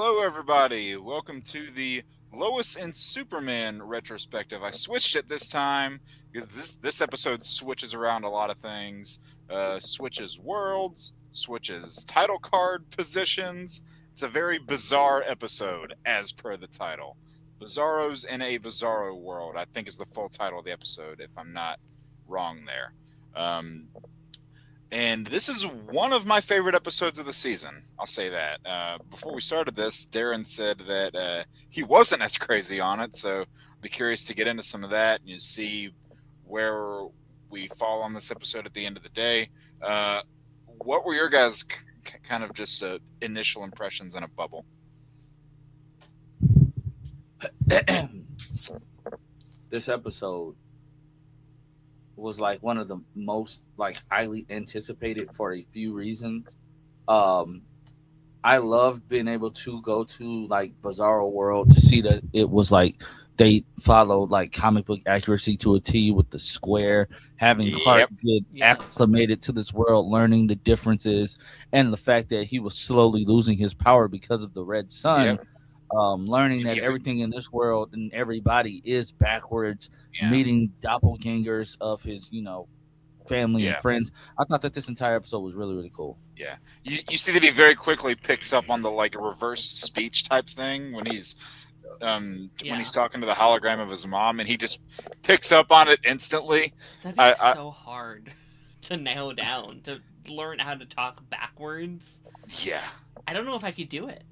Hello, everybody. Welcome to the Lois and Superman retrospective. I switched it this time because this episode switches around a lot of things. Switches worlds, switches title card positions. It's a very bizarre episode, as per the title. Bizarros in a Bizarro world, I think is the full title of the episode, if I'm not wrong there. Um, and this is one of my favorite episodes of the season. I'll say that. Before we started this, Darren said that he wasn't as crazy on it, so I'll be curious to get into some of that and you see where we fall on this episode at the end of the day. What were your guys' kind of just initial impressions in a bubble? This episode was like one of the most highly anticipated for a few reasons. I loved being able to go to Bizarro World to see that it was they followed comic book accuracy to a T with the square, having Clark get acclimated to this world, learning the differences, and the fact that he was slowly losing his power because of the red sun. Learning that everything in this world and everybody is backwards, meeting doppelgangers of his, family and friends. I thought that this entire episode was really, really cool. Yeah. You see that he very quickly picks up on the reverse speech type thing when he's talking to the hologram of his mom, and he just picks up on it instantly. That is so hard to nail down, to learn how to talk backwards. Yeah. I don't know if I could do it.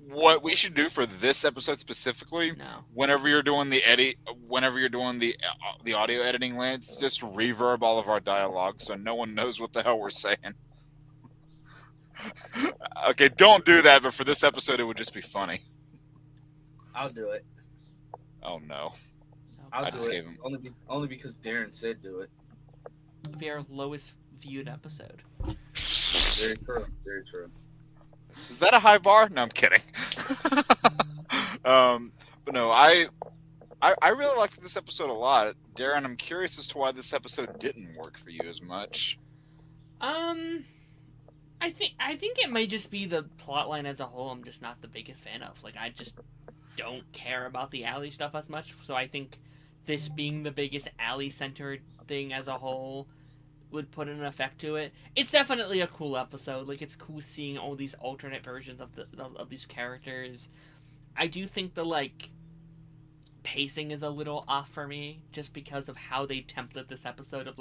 What we should do for this episode specifically, whenever you're doing the audio editing, Lance, just reverb all of our dialogue so no one knows what the hell we're saying. Okay, don't do that, but for this episode it would just be funny. I'll do it. Oh no. I'll do it. Only because Darren said do it. It'll be our lowest viewed episode. Very true. Very true. Is that a high bar? No, I'm kidding. But no, I really liked this episode a lot. Darren, I'm curious as to why this episode didn't work for you as much. I think it might just be the plotline as a whole. I'm just not the biggest fan of. I just don't care about the alley stuff as much. So I think this being the biggest alley-centered thing as a whole would put an effect to it. It's definitely a cool episode. It's cool seeing all these alternate versions of these characters. I do think the pacing is a little off for me, just because of how they template this episode of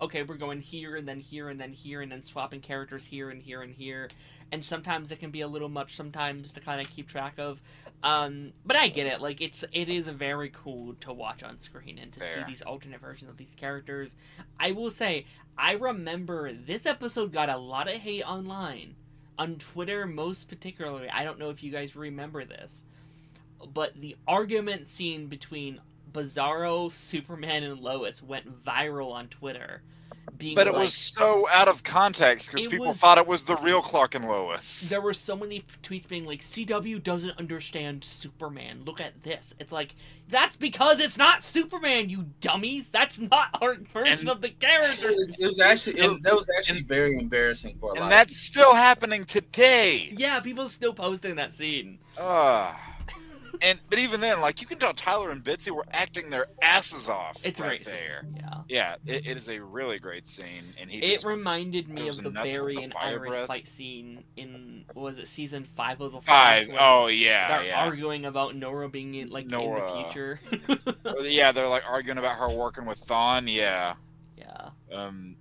okay, we're going here and then here and then here and then swapping characters here and here and here, and sometimes it can be a little much sometimes to kind of keep track of. But I get it. It is very cool to watch on screen and to see these alternate versions of these characters. I will say, I remember this episode got a lot of hate online, on Twitter most particularly. I don't know if you guys remember this, but the argument scene between Bizarro, Superman, and Lois went viral on Twitter. But it was so out of context because people thought it was the real Clark and Lois. There were so many tweets being CW doesn't understand Superman. Look at this. It's that's because it's not Superman, you dummies. That's not our version of the characters. That was actually very embarrassing for a lot. And that's still happening today. Yeah, people still posting that scene. But even then, you can tell Tyler and Bitsy were acting their asses off. It's right there. Yeah. It is a really great scene, and it reminded me of the Barry and Iris fight scene in season 5 of the Flash? Oh yeah, they're arguing about Nora being in in the future. Yeah, they're arguing about her working with Thawne. Yeah. And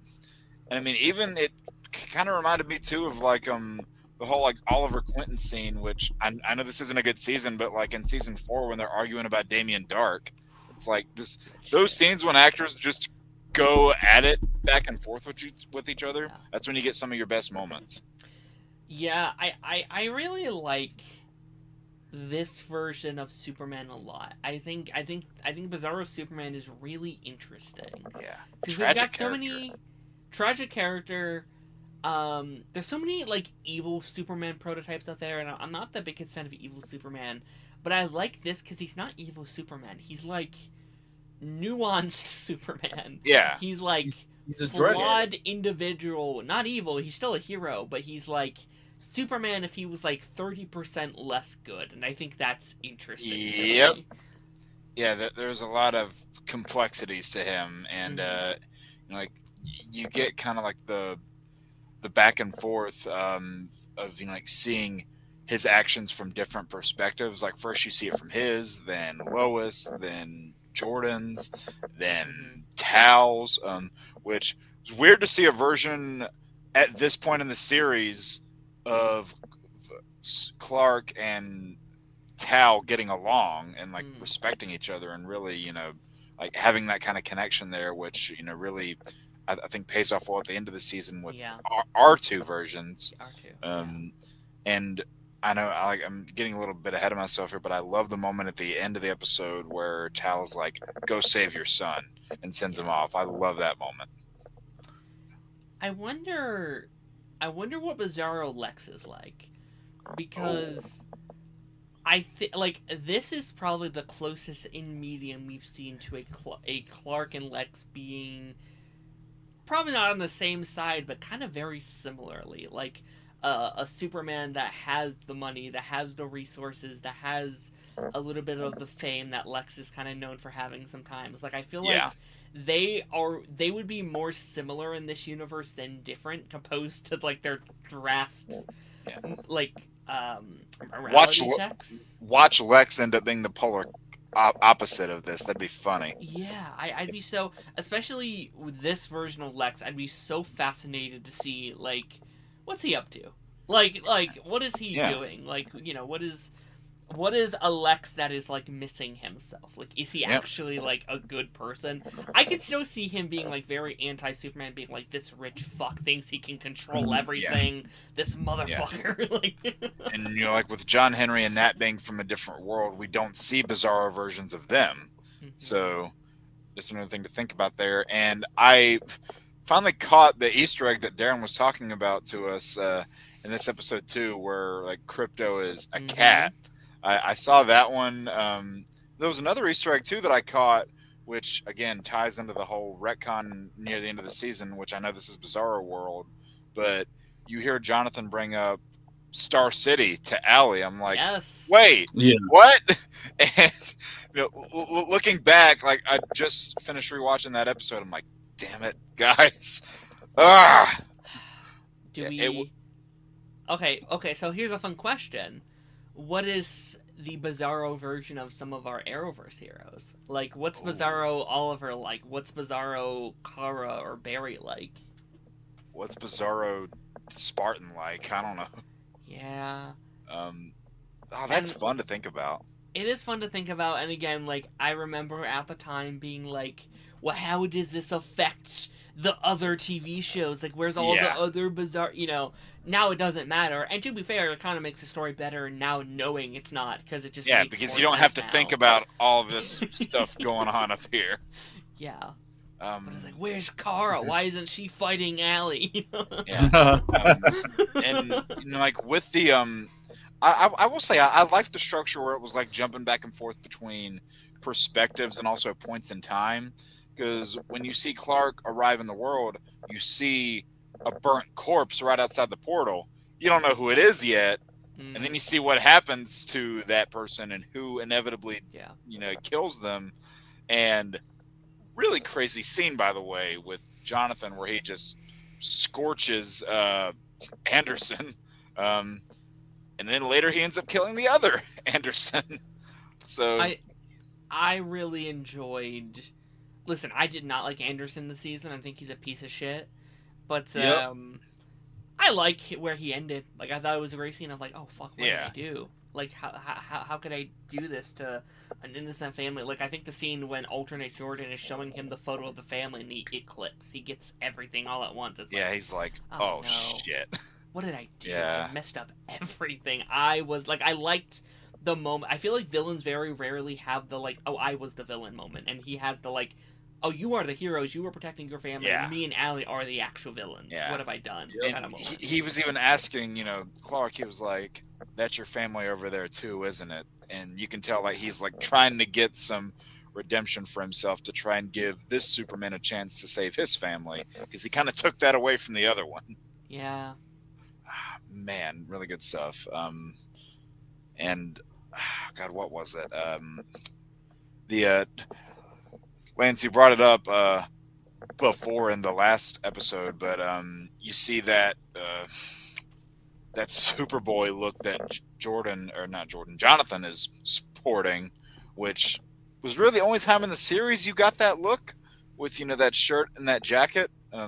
I mean, even it kind of reminded me too of the whole Oliver Quinton scene, which I know this isn't a good season, but in season 4 when they're arguing about Damien Dark, it's those scenes when actors just go at it back and forth with each other. Yeah. That's when you get some of your best moments. Yeah, I really like this version of Superman a lot. I think Bizarro Superman is really interesting. Yeah, because we've got so many tragic character. There's so many evil Superman prototypes out there, and I'm not the biggest fan of evil Superman, but I like this because he's not evil Superman. He's nuanced Superman. Yeah, he's a flawed individual, not evil. He's still a hero, but he's Superman if he was like 30% less good, and I think that's interesting. Yep. Yeah, there's a lot of complexities to him, and like you get kind of like the back and forth of like seeing his actions from different perspectives. Like first you see it from his, then Lois, then Jordan's, then Tal's, which is weird to see a version at this point in the series of Clark and Tal getting along and like respecting each other and really, like having that kind of connection there, which, really, I think pays off well at the end of the season with our two versions. And I know I'm getting a little bit ahead of myself here, but I love the moment at the end of the episode where Tal's like, go save your son and sends him off. I love that moment. I wonder what Bizarro Lex is like, because I think like this is probably the closest in medium we've seen to a Clark and Lex being probably not on the same side, but kind of very similarly, like a Superman that has the money, that has the resources, that has a little bit of the fame that Lex is kind of known for having sometimes. Like I feel like they would be more similar in this universe than different, opposed to like their drastic like morality checks. Watch Lex end up being the polar opposite of this. That'd be funny. Yeah, I'd be so, especially with this version of Lex, I'd be so fascinated to see like what's he up to, like what is he doing, like what is a Lex that is like missing himself? Like, is he actually like a good person? I could still see him being like very anti-Superman, being like, this rich fuck thinks he can control everything. This motherfucker. Like, and like with John Henry and Nat being from a different world, we don't see Bizarro versions of them. So just another thing to think about there. And I finally caught the Easter egg that Darren was talking about to us in this episode too, where like Crypto is a cat. I saw that one. There was another Easter egg too that I caught, which again ties into the whole retcon near the end of the season, which I know this is Bizarro World, but you hear Jonathan bring up Star City to Allie. I'm like, wait, what? And looking back, like I just finished rewatching that episode. I'm like, damn it, guys. Okay, so here's a fun question. What is the Bizarro version of some of our Arrowverse heroes? Like, what's Bizarro Oliver like? What's Bizarro Kara or Barry like? What's Bizarro Spartan like? I don't know. Yeah. That's fun to think about. It is fun to think about, and again, like, I remember at the time being like, well, how does this affect the other TV shows? Like, where's all the other bizarre, now it doesn't matter. And to be fair, it kind of makes the story better now knowing it's not, because it just makes because you don't have to think about all this stuff going on up here. Yeah. But it's like, where's Kara? Why isn't she fighting Allie? And like with the I will say I like the structure where it was like jumping back and forth between perspectives and also points in time. Because when you see Clark arrive in the world, you see a burnt corpse right outside the portal. You don't know who it is yet, and then you see what happens to that person and who inevitably, kills them. And really crazy scene, by the way, with Jonathan, where he just scorches Anderson, and then later he ends up killing the other Anderson. So I really enjoyed. Listen, I did not like Anderson this season. I think he's a piece of shit. But I like where he ended. Like, I thought it was a great scene. I was like, oh, fuck, what did I do? Like, how could I do this to an innocent family? Like, I think the scene when alternate Jordan is showing him the photo of the family and it clicks. He gets everything all at once. It's he's like, oh no. Shit. What did I do? I messed up everything. I liked the moment. I feel like villains very rarely have the, like, oh, I was the villain moment. And he has the, like, oh, you are the heroes. You were protecting your family. Yeah. Me and Allie are the actual villains. Yeah. What have I done? Kind of he was even asking, Clark. He was like, "That's your family over there too, isn't it?" And you can tell, like, he's like trying to get some redemption for himself to try and give this Superman a chance to save his family, because he kind of took that away from the other one. Yeah. man, really good stuff. And God, what was it? The Lance, you brought it up before in the last episode, but you see that that Superboy look that Jordan, or not Jordan, Jonathan is sporting, which was really the only time in the series you got that look with that shirt and that jacket. Yeah.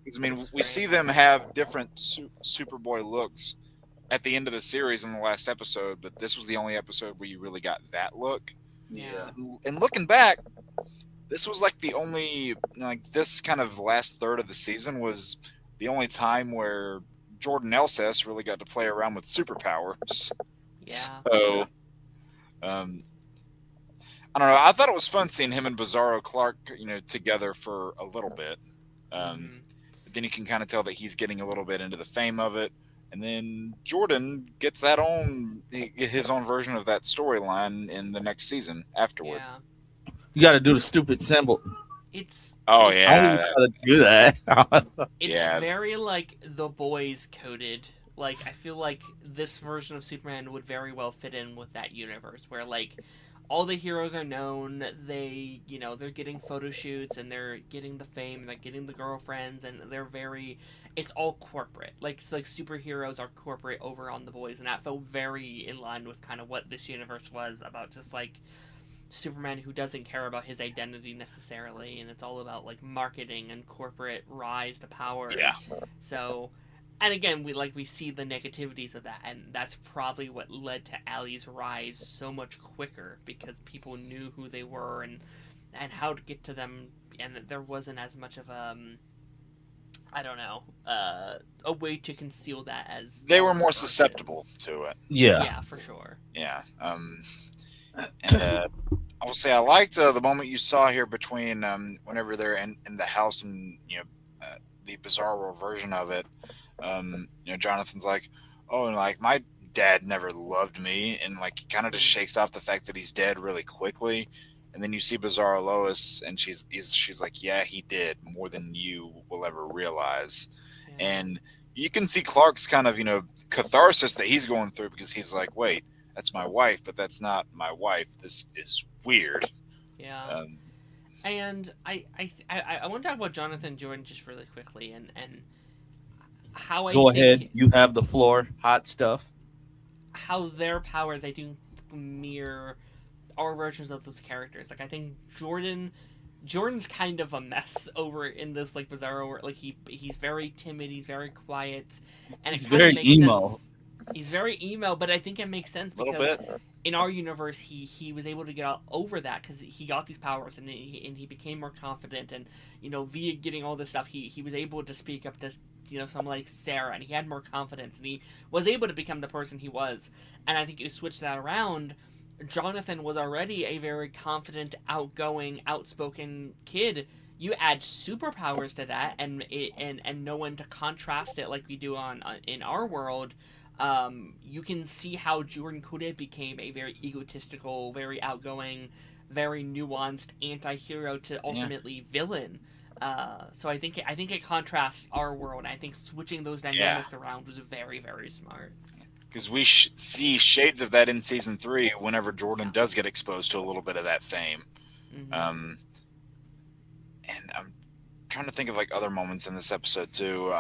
'Cause, I mean, That's we great. see them have different Superboy looks at the end of the series in the last episode, but this was the only episode where you really got that look. Yeah. And looking back, this was like the only, like, this kind of last third of the season was the only time where Jordan Elsas really got to play around with superpowers. Yeah. So, um, I don't know. I thought it was fun seeing him and Bizarro Clark, together for a little bit. Mhm. But then you can kind of tell that he's getting a little bit into the fame of it, and then Jordan gets his own version of that storyline in the next season afterward. Yeah. You got to do the stupid symbol. It's Oh it's- I don't even yeah, know how to do that. It's Yeah. very like The Boys coded. Like I feel like this version of Superman would very well fit in with that universe where like all the heroes are known, they're getting photo shoots and they're getting the fame and they're getting the girlfriends and it's all corporate. Like it's like superheroes are corporate over on The Boys and that felt very in line with kind of what this universe was about, just like Superman who doesn't care about his identity necessarily, and it's all about like marketing and corporate rise to power. yeah, So, and again, we see the negativities of that, and that's probably what led to Allie's rise so much quicker because people knew who they were and how to get to them, and there wasn't as much of I don't know, a way to conceal that as they were more susceptible to it. Yeah. Yeah, for sure. Yeah. And I will say I liked the moment you saw here between whenever they're in the house and the Bizarro version of it. Jonathan's like, oh, and like my dad never loved me, and like he kind of just shakes off the fact that he's dead really quickly. And then you see Bizarro Lois, and she's like, yeah, he did more than you will ever realize. Yeah. And you can see Clark's kind of catharsis that he's going through because he's like, wait, that's my wife, but that's not my wife. This is weird. Yeah. And I want to talk about Jonathan Jordan just really quickly and how I Go think ahead. You have the floor. Hot stuff. how their powers I do mirror our versions of those characters. Like I think Jordan's kind of a mess over in this like Bizarro where like he's very timid, he's very quiet, and He's it kinda very makes emo. sense. He's very emo, but I think it makes sense A little because bit. in our universe he was able to get over that because he got these powers and he became more confident and via getting all this stuff he was able to speak up to someone like Sarah and he had more confidence and he was able to become the person he was. And I think you switch that around, Jonathan was already a very confident, outgoing, outspoken kid. You add superpowers to that and no one to contrast it like we do in our world. You can see how Jordan could have became a very egotistical, very outgoing, very nuanced anti-hero to ultimately villain. So I think it contrasts our world. And I think switching those dynamics around was very, very smart. Because we see shades of that in season 3 whenever Jordan does get exposed to a little bit of that fame. Mm-hmm. And I'm trying to think of like other moments in this episode too.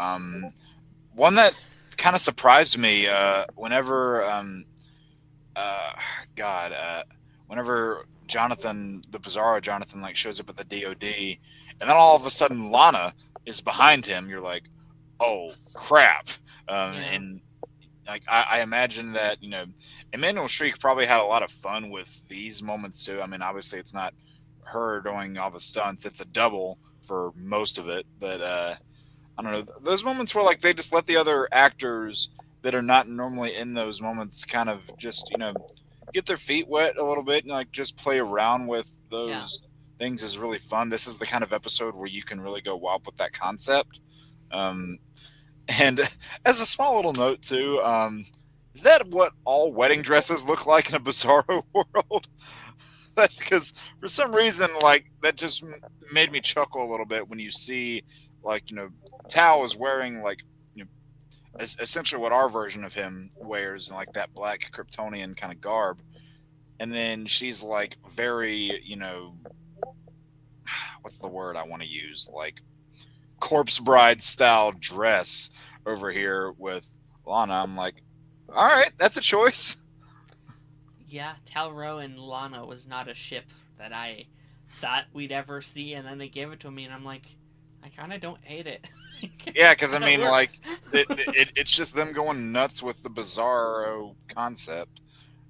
One that kind of surprised me whenever whenever Jonathan, the Bizarro Jonathan, like shows up at the DOD, and then all of a sudden Lana is behind him. You're like, oh crap! And like I imagine that Emmanuel Shriek probably had a lot of fun with these moments too. I mean, obviously it's not her doing all the stunts; it's a double for most of it. But I don't know, those moments where like they just let the other actors that are not normally in those moments kind of just get their feet wet a little bit and like just play around with those things is really fun. This is the kind of episode where you can really go wild with that concept. And as a small little note too, is that what all wedding dresses look like in a Bizarro world? That's because for some reason, like that just made me chuckle a little bit when you see, like Tao is wearing like essentially what our version of him wears, like that black Kryptonian kind of garb. And then she's like very, what's the word I want to use? Like corpse bride style dress over here with Lana. I'm like, all right, that's a choice. Yeah, Talro and Lana was not a ship that I thought we'd ever see, and then they gave it to me, and I'm like, I kind of don't hate it. Yeah, because I Kinda mean, like, works. it's just them going nuts with the Bizarro concept,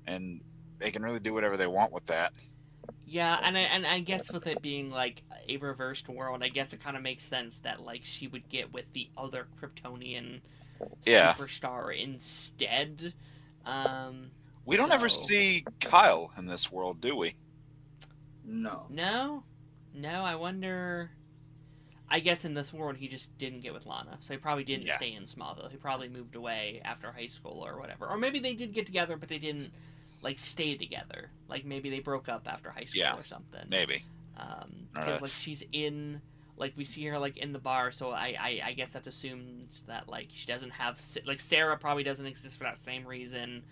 and they can really do whatever they want with that. Yeah, and I guess with it being like a reversed world, I guess it kind of makes sense that like she would get with the other Kryptonian Yeah, superstar instead. Um, we don't ever so see Kyle in this world, do we? No. no, no, I wonder. I guess in this world he just didn't get with Lana, so he probably didn't Yeah, stay in Smallville. He probably moved away after high school or whatever, or maybe they did get together, but they didn't like stay together. Like maybe they broke up after high school yeah, or something. maybe. Because like she's in, like we see her like in the bar, so I guess that's assumed that like she doesn't have like Sarah probably doesn't exist for that same reason.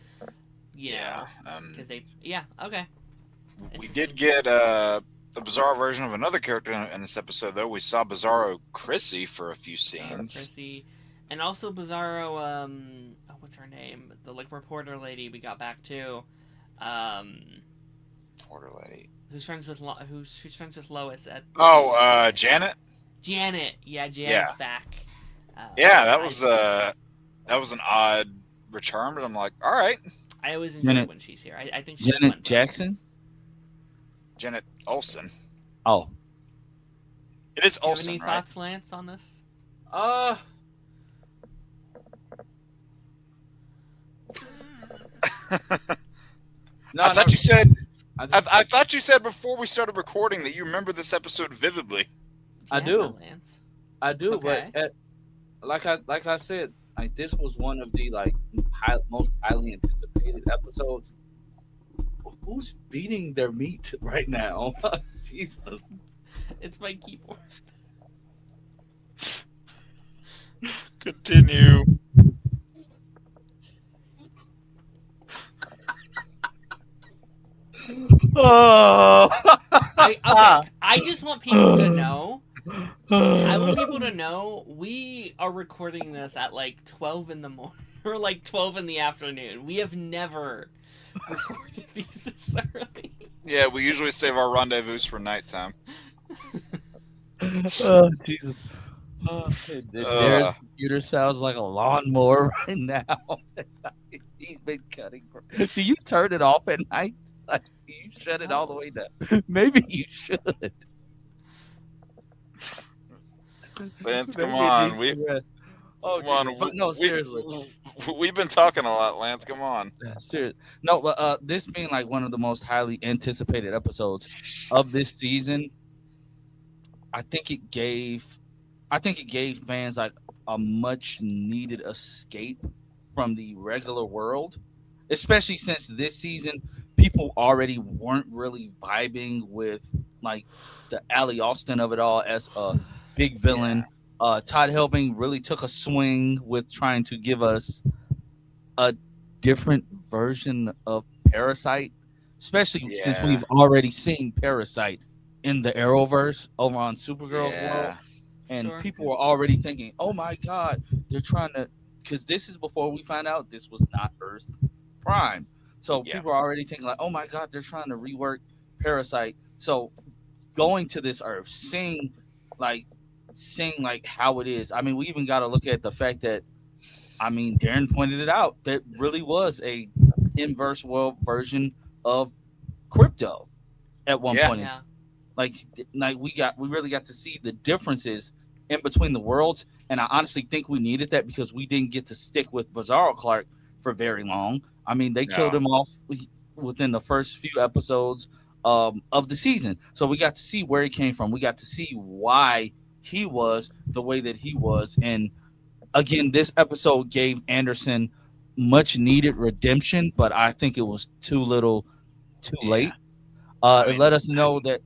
You Yeah, know, because they okay. we did Interesting. get a bizarre version of another character in this episode, though. We saw Bizarro Chrissy for a few Bizarro scenes. Chrissy, and also Bizarro. Oh, what's her name? The like reporter lady we got back too. Um, Porter lady. who's friends with who's friends with Lois at Oh, the Janet. Janet. Yeah, Yeah, Janet's back. yeah. I That was an odd return, but I'm like, all right, I always enjoy Janet when she's here. I think she's a Janet fun person. Jackson. Janet Olsen. Oh. It is Do you have Olsen, any right? thoughts, Lance, on this? Uh. No, I no. thought you said I just. I thought you said before we started recording that you remember this episode vividly. I Yeah, do. Lance. I do. Okay. But like I said, like this was one of the like most highly anticipated episodes. Who's beating their meat right now? Jesus. It's my keyboard. Continue. Oh. Okay. I just want people to know. I want people to know we are recording this at like 12 in the morning or like 12 in the afternoon. We have never recorded these this early. Yeah, we usually save our rendezvous for nighttime. Oh, Jesus. There's Uh, computer sounds like a lawnmower right now. He's been cutting. Do you turn it off at night? Like, do you shut it all the way down? Maybe you should. Lance, Maybe come it on. needs We to rest. Oh, come on. Jesus. But no, seriously. We've been talking a lot, Lance. Come on. Yeah, serious. No, but this being like one of the most highly anticipated episodes of this season, I think it gave fans like a much needed escape from the regular world, especially since this season people already weren't really vibing with like the Ali Austin of it all as a big villain. Todd Helbing really took a swing with trying to give us a different version of Parasite, especially since Yeah. we've already seen Parasite in the Arrowverse over on Supergirl's world. Yeah. And Sure. people were already thinking, "Oh my God, they're trying to," because this is before we find out this was not Earth Prime. So Yeah. people are already thinking like, "Oh my God, they're trying to rework Parasite." So going to this Earth, seeing like how it is. I mean, we even got to look at the fact that, I mean, Darren pointed it out, that really was a inverse world version of crypto at one Yeah. point. Yeah. Like we really got to see the differences in between the worlds, and I honestly think we needed that because we didn't get to stick with Bizarro Clark for very long. I mean, they killed No. him off within the first few episodes of the season, so we got to see where he came from. We got to see why he was the way that he was, and again, this episode gave Anderson much needed redemption, but I think it was too little, too Yeah. late. I It mean, let us know that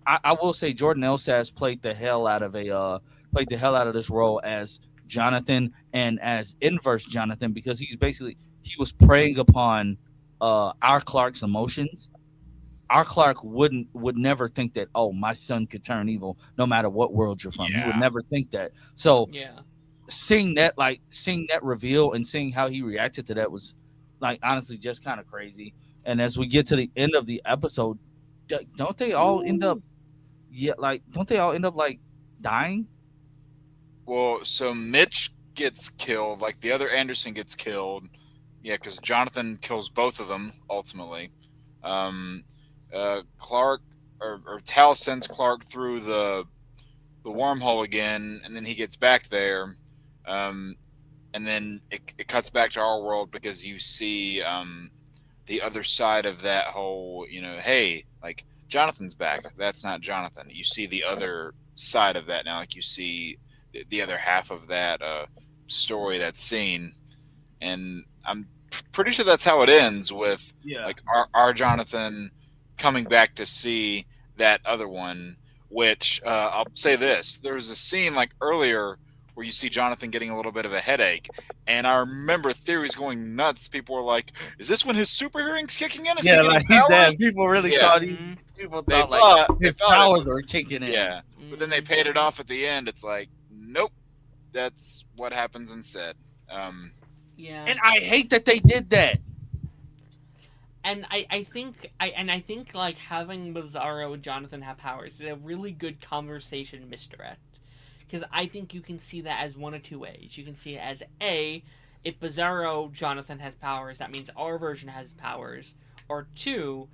I will say Jordan Elsas played the hell out of this role as Jonathan and as inverse Jonathan, because he was preying upon our Clark's emotions. Our Clark would never think that, oh, my son could turn evil no matter what world you're from. He would never think that. So Yeah. seeing that reveal and seeing how he reacted to that was like honestly just kind of crazy. And as we get to the end of the episode, don't they all end up like dying? Well, so Mitch gets killed, like the other Anderson gets killed. Yeah, because Jonathan kills both of them ultimately. Clark or Tal sends Clark through the wormhole again, and then he gets back there. And then it cuts back to our world because you see the other side of that whole, hey, like Jonathan's back. That's not Jonathan. You see the other side of that now. Like you see the other half of that story, that scene. And I'm pretty sure that's how it ends with like our Jonathan coming back to see that other one, which I'll say this. There was a scene like earlier where you see Jonathan getting a little bit of a headache. And I remember theories going nuts. People were like, is this when his super hearing's kicking in? Is he like getting powers? people really thought people They thought like his thought powers were kicking in. Yeah. But then they paid it off at the end. It's like, nope. That's what happens instead. Yeah. And I hate that they did that. And I think like having Bizarro and Jonathan have powers is a really good conversation misdirect. Because I think you can see that as one of two ways. You can see it as A, if Bizarro Jonathan has powers, that means our version has powers. Or two,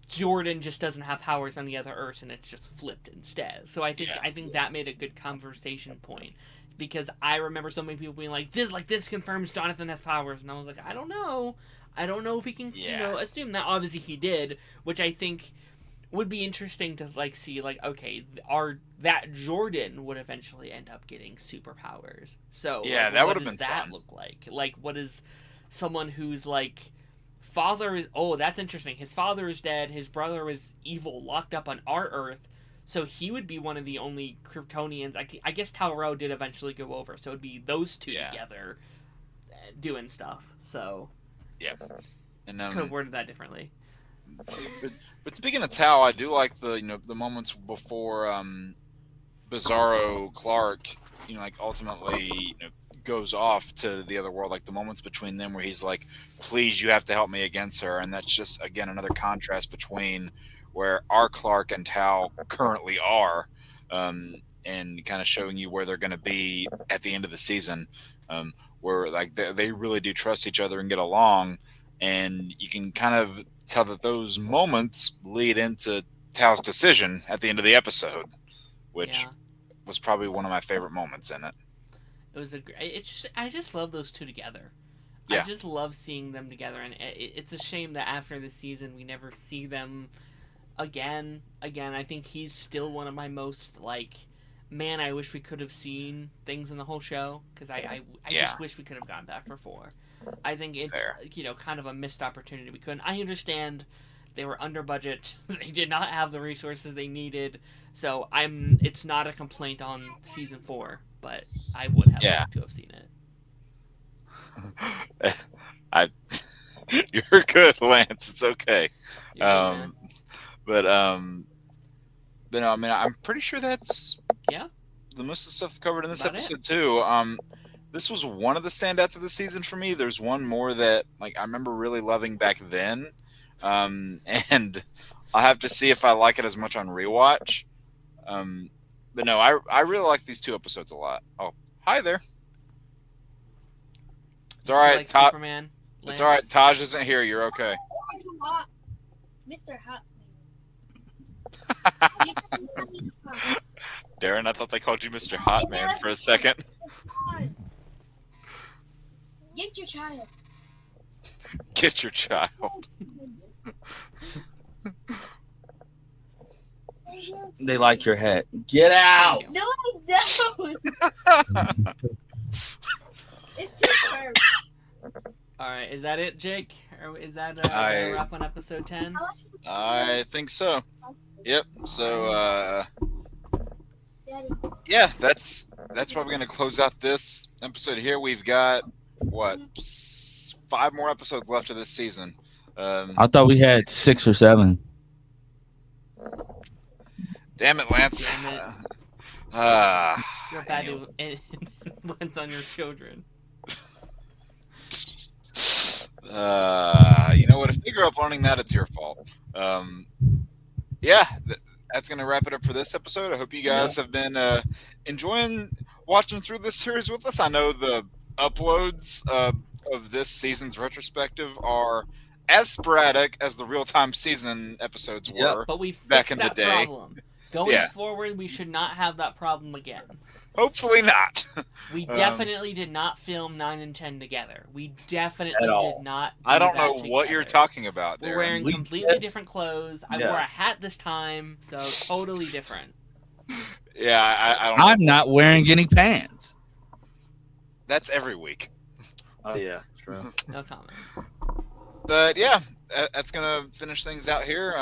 Jordan just doesn't have powers on the other Earths and it's just flipped instead. So I think that made a good conversation point. Because I remember so many people being like this confirms Jonathan has powers, and I was like, I don't know if he can assume that. Obviously he did, which I think would be interesting to like see like, okay, that Jordan would eventually end up getting superpowers. So yeah, like, that would have been that fun. look like what is someone who's like father is that's interesting. His father is dead, his brother is evil, locked up on our Earth. So he would be one of the only Kryptonians. I guess Tal-Rho did eventually go over, so it'd be those two together doing stuff. So yeah, and could have worded that differently. But speaking of Tal, I do like the the moments before Bizarro Clark like ultimately goes off to the other world, like the moments between them where he's like, please, you have to help me against her. And that's just again another contrast between where our Clark and Tal currently are, and kind of showing you where they're going to be at the end of the season, where like they really do trust each other and get along, and you can kind of tell that those moments lead into Tal's decision at the end of the episode, which was probably one of my favorite moments in it. It was I just love those two together. Yeah. I just love seeing them together, and it's a shame that after the season we never see them again. I think he's still one of my most like, man, I wish we could have seen things in the whole show, because I just wish we could have gone back for 4. I think it's Fair. Kind of a missed opportunity. We couldn't. I understand they were under budget. They did not have the resources they needed. So it's not a complaint on season 4, but I would have liked to have seen it. You're good, Lance. It's okay. You're good, But no, I mean, I'm pretty sure that's the most of the stuff covered in this episode too. This was one of the standouts of the season for me. There's one more that like I remember really loving back then, and I'll have to see if I like it as much on rewatch. But no, I really like these 2 episodes a lot. Oh, hi there. It's all right, like Taj. Superman, It's all right. Taj isn't here. You're okay. Mr. Hot. Darren, I thought they called you Mr. Hot Man for a second. Get your child. Get your child. They like your hat. Get out. No, I don't. It's too hard. All right, is that it, Jake? Or is that I- a wrap on episode 10? I think so. Yep. So, Daddy. yeah, that's that's probably going to close out this episode here. We've got, what, 5 more episodes left of this season. I thought we had 6 or 7. Damn it, Lance. Damn it. You're a bad influence on your children. You know what? If they grow up learning that, it's your fault. Yeah, that's going to wrap it up for this episode. I hope you guys have been enjoying watching through this series with us. I know the uploads of this season's retrospective are as sporadic as the real-time season episodes were But we back fixed in the that day. problem. Going forward, we should not have that problem again. Hopefully not. We definitely did not film 9 and 10 together. We definitely At all. did not. I don't that know what you're together. talking about We're there. wearing We completely just- different clothes. I Yeah. wore a hat this time, so totally different. Yeah, I don't know. I'm not wearing any pants. That's every week. Oh yeah, true. No comment. But yeah, that's gonna finish things out here.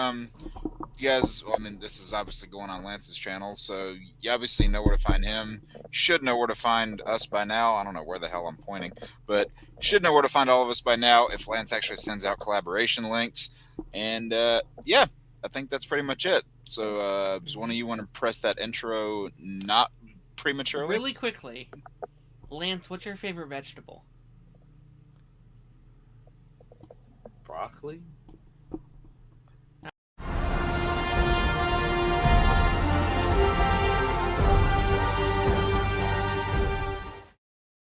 You guys, well, I mean, this is obviously going on Lance's channel, so you obviously know where to find him. Should know where to find us by now. I don't know where the hell I'm pointing, but should know where to find all of us by now if Lance actually sends out collaboration links. And yeah, I think that's pretty much it. So does one of you want to press that intro not prematurely? Really quickly, Lance, what's your favorite vegetable? Broccoli.